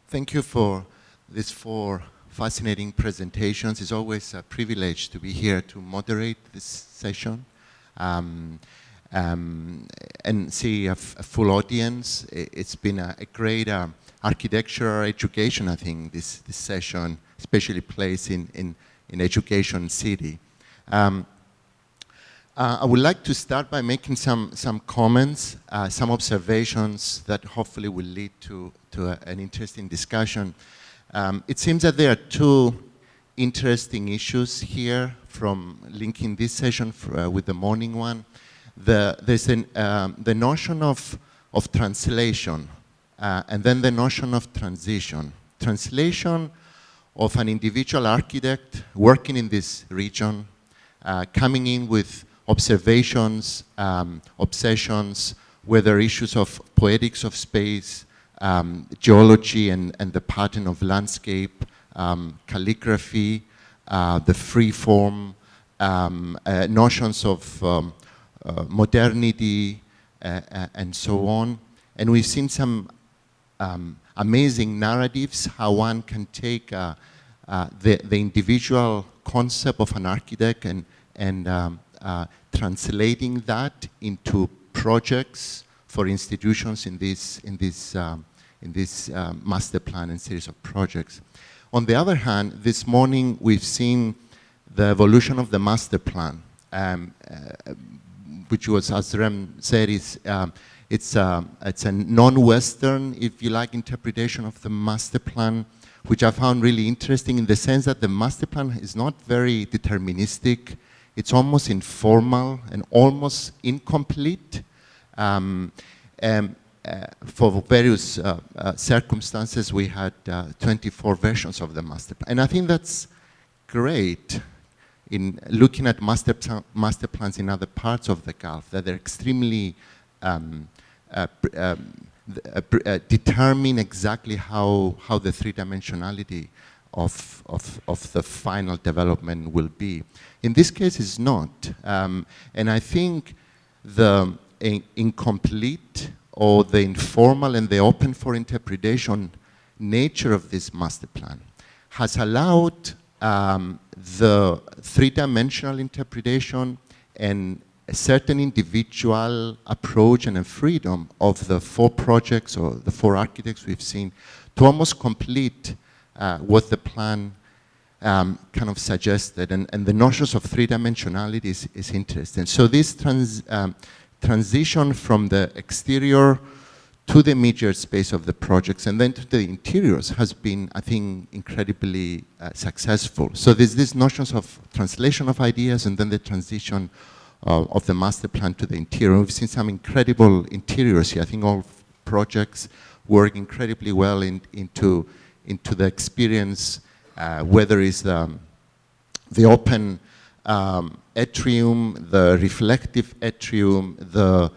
Thank you for these 4 fascinating presentations. It's always a privilege to be here to moderate this session and see a full audience. It's been a great architectural education, I think, this session, especially placed in Education City. I would like to start by making some comments, some observations that hopefully will lead to an interesting discussion. It seems that there are 2 interesting issues here from linking this session with the morning one. There's the notion of translation and then the notion of transition. Translation of an individual architect working in this region, coming in with observations, obsessions, whether issues of poetics of space, geology and the pattern of landscape, calligraphy, the free form, notions of modernity, and so on. And we've seen some amazing narratives, how one can take the individual concept of an architect and translating that into projects for institutions in this master plan and series of projects. On the other hand, this morning we've seen the evolution of the master plan, which was, as Rem said, it's a non-Western, if you like, interpretation of the master plan, which I found really interesting in the sense that the master plan is not very deterministic. It's almost informal and almost incomplete for various circumstances. We had 24 versions of the master plan. And I think that's great in looking at master plans in other parts of the Gulf, that they're extremely determine exactly how the 3-dimensionality of the final development will be. In this case, it's not. And I think the incomplete or the informal and the open for interpretation nature of this master plan has allowed the 3-dimensional interpretation and a certain individual approach and a freedom of the 4 projects or the 4 architects we've seen to almost complete what the plan kind of suggested, and the notions of 3-dimensionality is interesting. So this transition from the exterior to the immediate space of the projects and then to the interiors has been, I think, incredibly successful. So there's these notions of translation of ideas and then the transition of the master plan to the interior. We've seen some incredible interiors here. I think all projects work incredibly well into the experience, whether it's the open atrium, the reflective atrium, the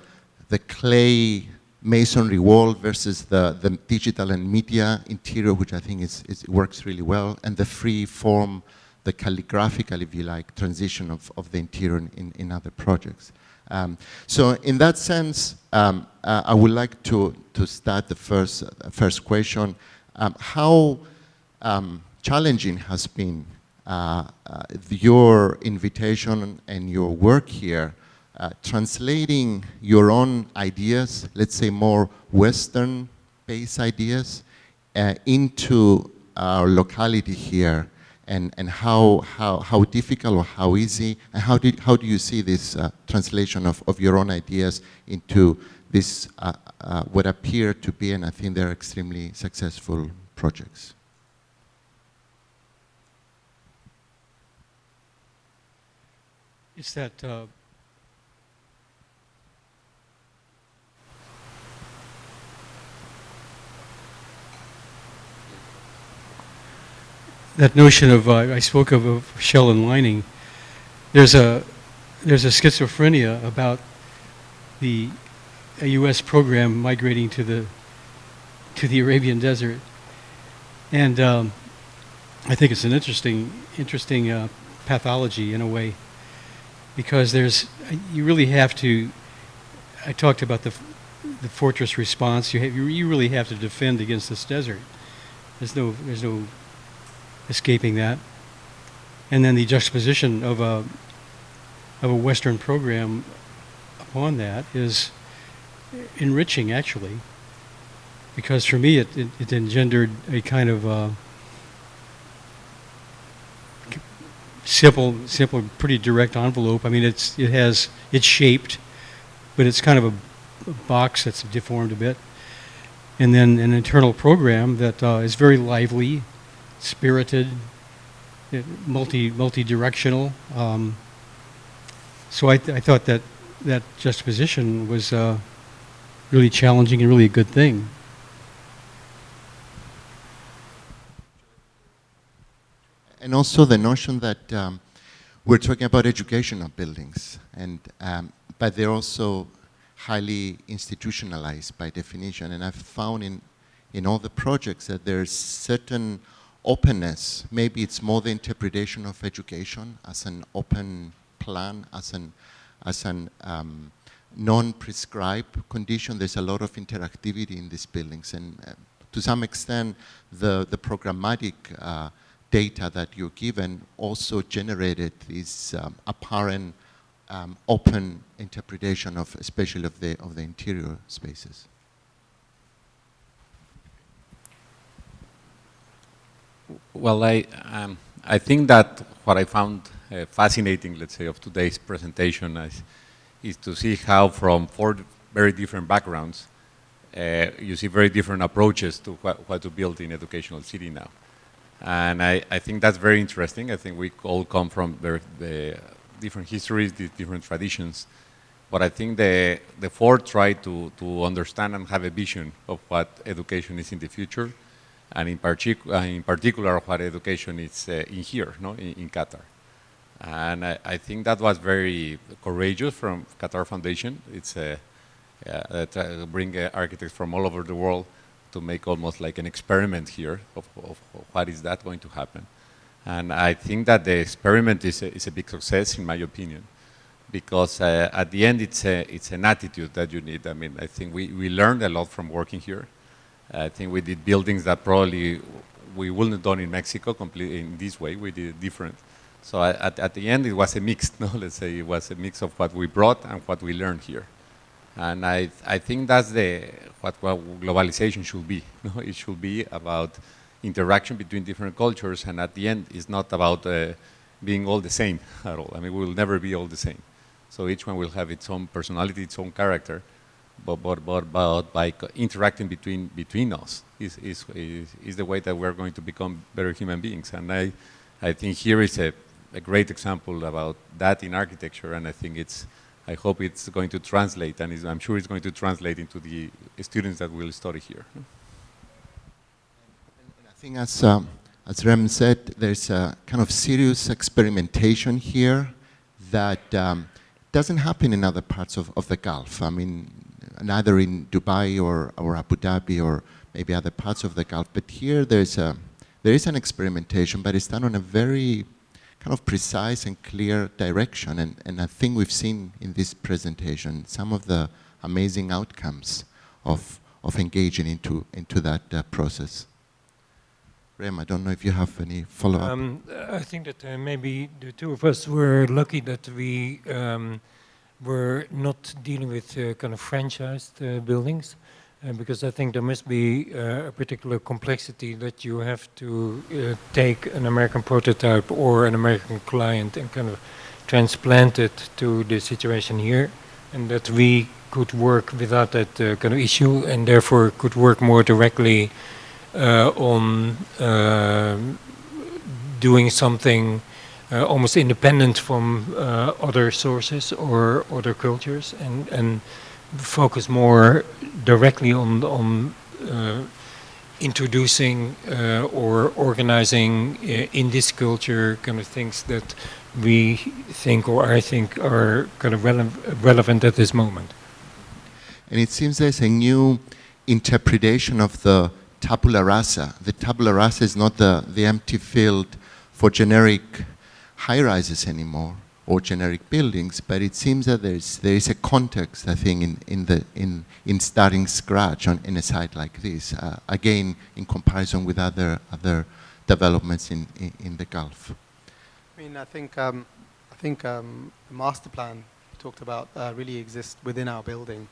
clay masonry wall versus the digital and media interior, which I think works really well, and the free form, the calligraphical, if you like, transition of the interior in other projects. So in that sense, I would like to start the first question. How challenging has been your invitation and your work here, translating your own ideas, let's say more Western-based ideas, into our locality here, and how difficult or how easy, and how do you see this translation of your own ideas into this what appear to be, and I think they're extremely successful projects? It's that that notion of I spoke of shell and lining. There's a schizophrenia about a U.S. program migrating to the Arabian Desert, and I think it's an interesting pathology in a way, because you really have to. I talked about the fortress response. You really have to defend against this desert. There's no escaping that. And then the juxtaposition of a Western program upon that is enriching, actually, because for me it engendered a kind of simple, pretty direct envelope. I mean, it's shaped, but it's kind of a box that's deformed a bit. And then an internal program that is very lively, spirited, multi-directional. So I thought that juxtaposition was really challenging and really a good thing. And also the notion that we're talking about educational buildings, and but they're also highly institutionalized by definition. And I've found in all the projects that there's certain openness. Maybe it's more the interpretation of education as an open plan, as an non-prescribed condition. There's a lot of interactivity in these buildings, and to some extent, the programmatic data that you're given also generated this apparent open interpretation of, especially of the interior spaces. Well, I think that what I found fascinating, let's say, of today's presentation is to see how from 4 very different backgrounds, you see very different approaches to what to build in educational city now. And I think that's very interesting. I think we all come from the different histories, the different traditions. But I think the 4 try to understand and have a vision of what education is in the future, and in particular what education is in here, no, in Qatar. And I think that was very courageous from Qatar Foundation. It's bring architects from all over the world to make almost like an experiment here of what is that going to happen. And I think that the experiment is a big success, in my opinion, because at the end it's an attitude that you need. I mean, I think we learned a lot from working here. I think we did buildings that probably we wouldn't have done in Mexico completely in this way. We did it different. So at the end, it was a mix, no? Let's say it was a mix of what we brought and what we learned here. And I think that's what globalization should be. No? It should be about interaction between different cultures, and at the end, it's not about being all the same at all. I mean, we will never be all the same. So each one will have its own personality, its own character, but by interacting between us is the way that we're going to become better human beings. And I think here is a great example about that in architecture, and I hope it's going to translate, and I'm sure it's going to translate into the students that will study here. And I think as Rem said, there's a kind of serious experimentation here that doesn't happen in other parts of the Gulf. I mean, neither in Dubai or Abu Dhabi or maybe other parts of the Gulf, but here there is an experimentation, but it's done on a very kind of precise and clear direction, and I think we've seen in this presentation some of the amazing outcomes of engaging into that process. Rem, I don't know if you have any follow-up. I think that maybe the two of us were lucky that we were not dealing with kind of franchised buildings, because I think there must be a particular complexity that you have to take an American prototype or an American client and kind of transplant it to the situation here, and that we could work without that kind of issue, and therefore could work more directly on doing something almost independent from other sources or other cultures, and focus more directly on introducing or organizing in this culture kind of things that we think, or I think, are kind of relevant at this moment. And it seems there's a new interpretation of the tabula rasa. The tabula rasa is not the empty field for generic high-rises anymore. or generic buildings, but it seems that there is a context, I think, in starting scratch in a site like this. Again, in comparison with other developments in the Gulf. I mean, I think the master plan you talked about really exists within our building.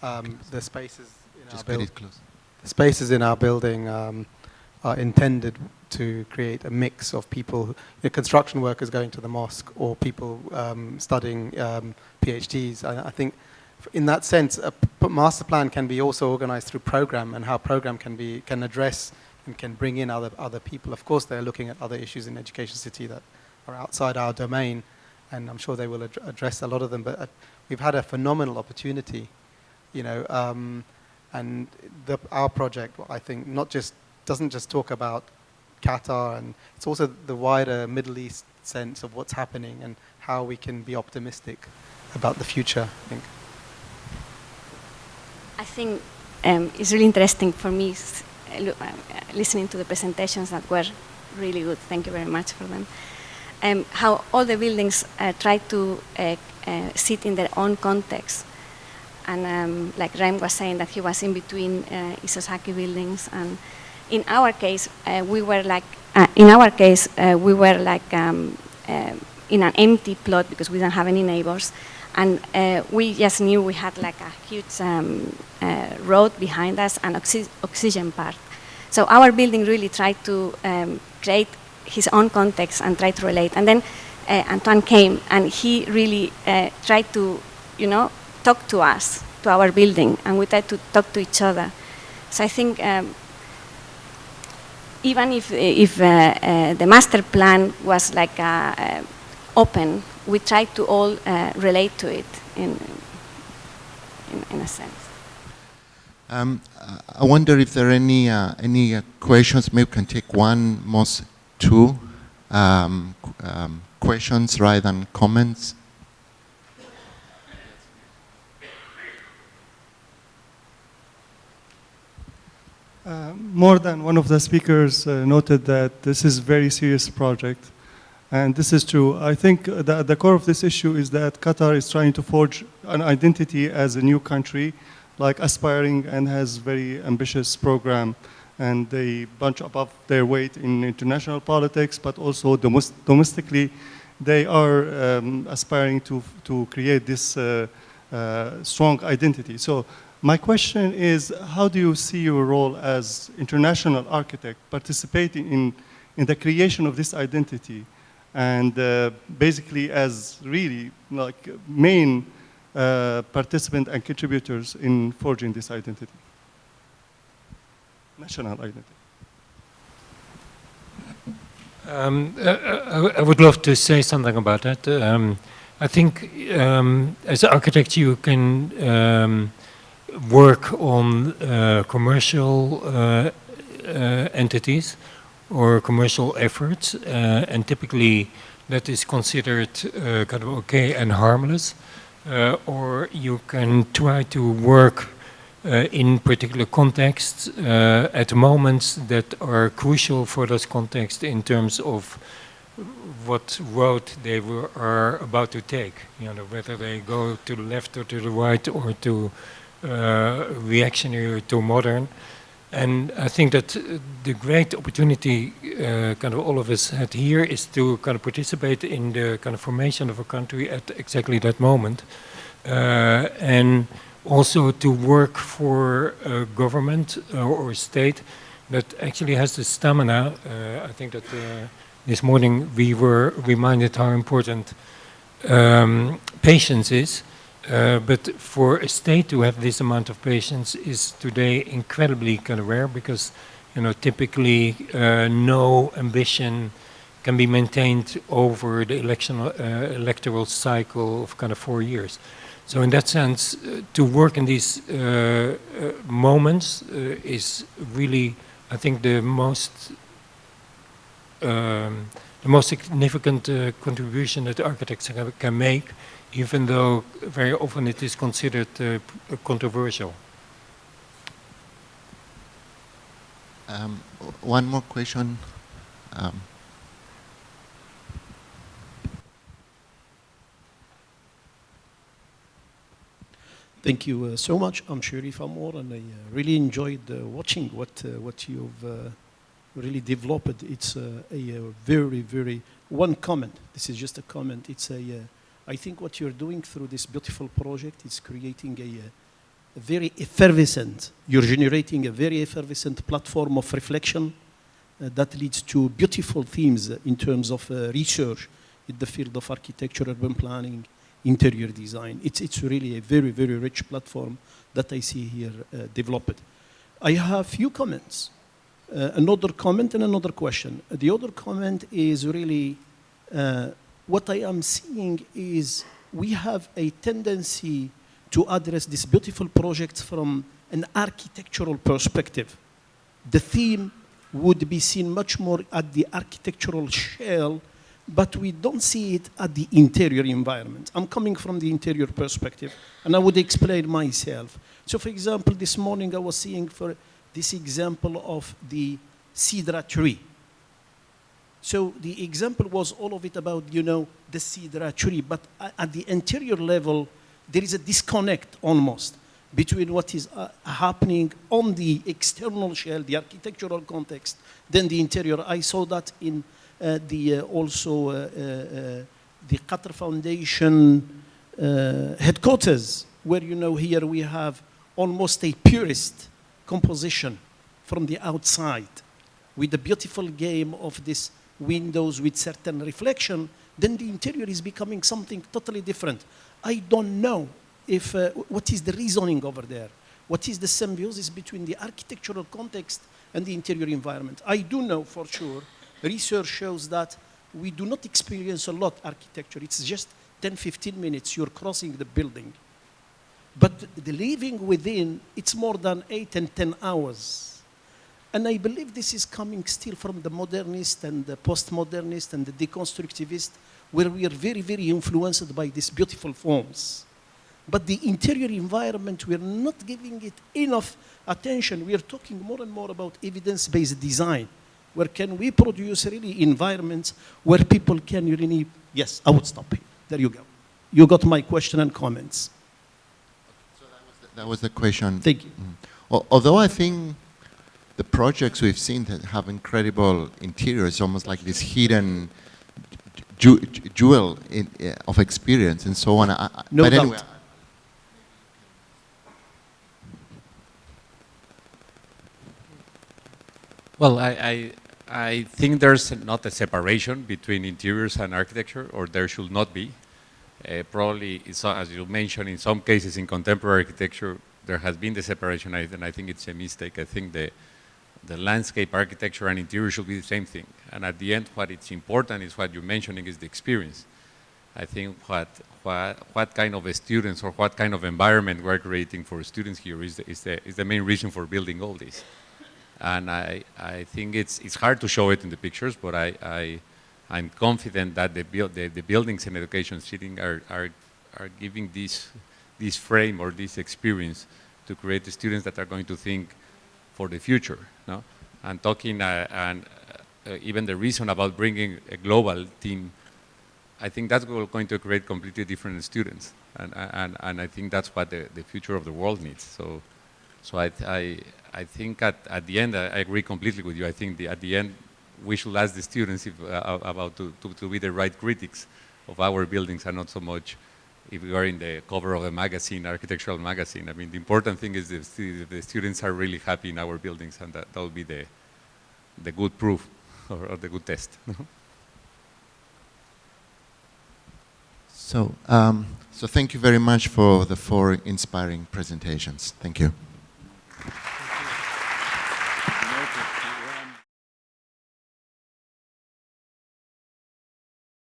The spaces in Just our get building. it close. The spaces in our building are intended to create a mix of people, construction workers going to the mosque or people studying PhDs. I think in that sense, a master plan can be also organized through program, and how program can address and can bring in other people. Of course, they're looking at other issues in Education City that are outside our domain, and I'm sure they will address a lot of them. But we've had a phenomenal opportunity, and our project, I think, doesn't just talk about Qatar, and it's also the wider Middle East sense of what's happening and how we can be optimistic about the future, I think. I think it's really interesting for me listening to the presentations that were really good. Thank you very much for them. How all the buildings try to sit in their own context. And like Rem was saying, that he was in between Isozaki buildings. And in our case, we were like in an empty plot because we didn't have any neighbors. And we just knew we had like a huge road behind us and oxygen part. So our building really tried to create his own context and try to relate. And then Antoine came and he really tried to, talk to us, to our building, and we tried to talk to each other. So I think even if the master plan was like open, we tried to all relate to it in a sense. I wonder if there are any questions. Maybe we can take one, most two questions rather than comments. More than one of the speakers noted that this is a very serious project, and this is true. I think that the core of this issue is that Qatar is trying to forge an identity as a new country, like aspiring, and has very ambitious program, and they punch above their weight in international politics, but also domestically, they are aspiring to create this strong identity. So my question is, how do you see your role as international architect participating in the creation of this identity, and basically as really like main participant and contributors in forging this identity, national identity? I would love to say something about that. I think as architects you can work on commercial entities or commercial efforts, and typically that is considered kind of okay and harmless, or you can try to work in particular contexts at moments that are crucial for those contexts in terms of what road they are about to take, whether they go to the left or to the right or to reactionary or to modern. And I think that the great opportunity kind of all of us had here is to kind of participate in the kind of formation of a country at exactly that moment, and also to work for a government or a state that actually has the stamina. I think that this morning we were reminded how important patience is. But for a state to have this amount of patience is today incredibly kind of rare, because typically no ambition can be maintained over the electoral cycle of kind of 4 years. So in that sense, to work in these moments is really, I think, the most significant contribution that architects can make, even though very often it is considered controversial. One more question. Thank you so much. I'm Sharif Amor, and I really enjoyed watching what you've really developed. It's a very, very, one comment. This is just a comment. It's I think what you're doing through this beautiful project is creating a very effervescent, you're generating a very effervescent platform of reflection that leads to beautiful themes in terms of research in the field of architecture, urban planning, interior design. It's really a very, very rich platform that I see here developed. I have few comments. Another comment and another question. The other comment is really, what I am seeing is we have a tendency to address this beautiful project from an architectural perspective. The theme would be seen much more at the architectural shell, but we don't see it at the interior environment. I'm coming from the interior perspective, and I would explain myself. So for example, this morning I was seeing for this example of the cedar tree. So the example was all of it about, you know, the cedar tree, but at the interior level, there is a disconnect almost between what is happening on the external shell, the architectural context, then the interior. I saw that in the Qatar Foundation headquarters, where, you know, here we have almost a purist composition from the outside with the beautiful game of this windows with certain reflection. Then the interior is becoming something totally different. I don't know if what is the reasoning over there. What is the symbiosis between the architectural context and the interior environment? I do know for sure, research shows that we do not experience a lot architecture. It's just 10, 15 minutes, you're crossing the building. But the living within, it's more than 8 and 10 hours. And I believe this is coming still from the modernist and the postmodernist and the deconstructivist, where we are very, very influenced by these beautiful forms. But the interior environment, we're not giving it enough attention. We are talking more and more about evidence-based design. Where can we produce really environments where people can really, yes, I would stop here. There you go. You got my question and comments. So that was the question. Thank you. Although I think the projects we've seen that have incredible interiors, almost like this hidden jewel of experience and so on. No but doubt. anyway, Well, I think there's not a separation between interiors and architecture, or there should not be. Probably, as you mentioned, in some cases in contemporary architecture, there has been the separation, and I think it's a mistake. I think the landscape architecture and interior should be the same thing. And at the end, what it's important is what you're mentioning is the experience. I think what kind of a students or what kind of environment we're creating for students here is the main reason for building all this. And I think it's hard to show it in the pictures, but I'm confident that the buildings in education sitting are giving this frame or this experience to create the students that are going to think for the future. No? And talking even the reason about bringing a global team, I think that's going to create completely different students, and I think that's what the future of the world needs. So I think at the end, I agree completely with you. I think at the end, we should ask the students about to be the right critics of our buildings, and not so much if we are in the cover of a magazine, architectural magazine. I mean, the important thing is the students are really happy in our buildings, and that will be the good proof or the good test. So thank you very much for the 4 inspiring presentations. Thank you.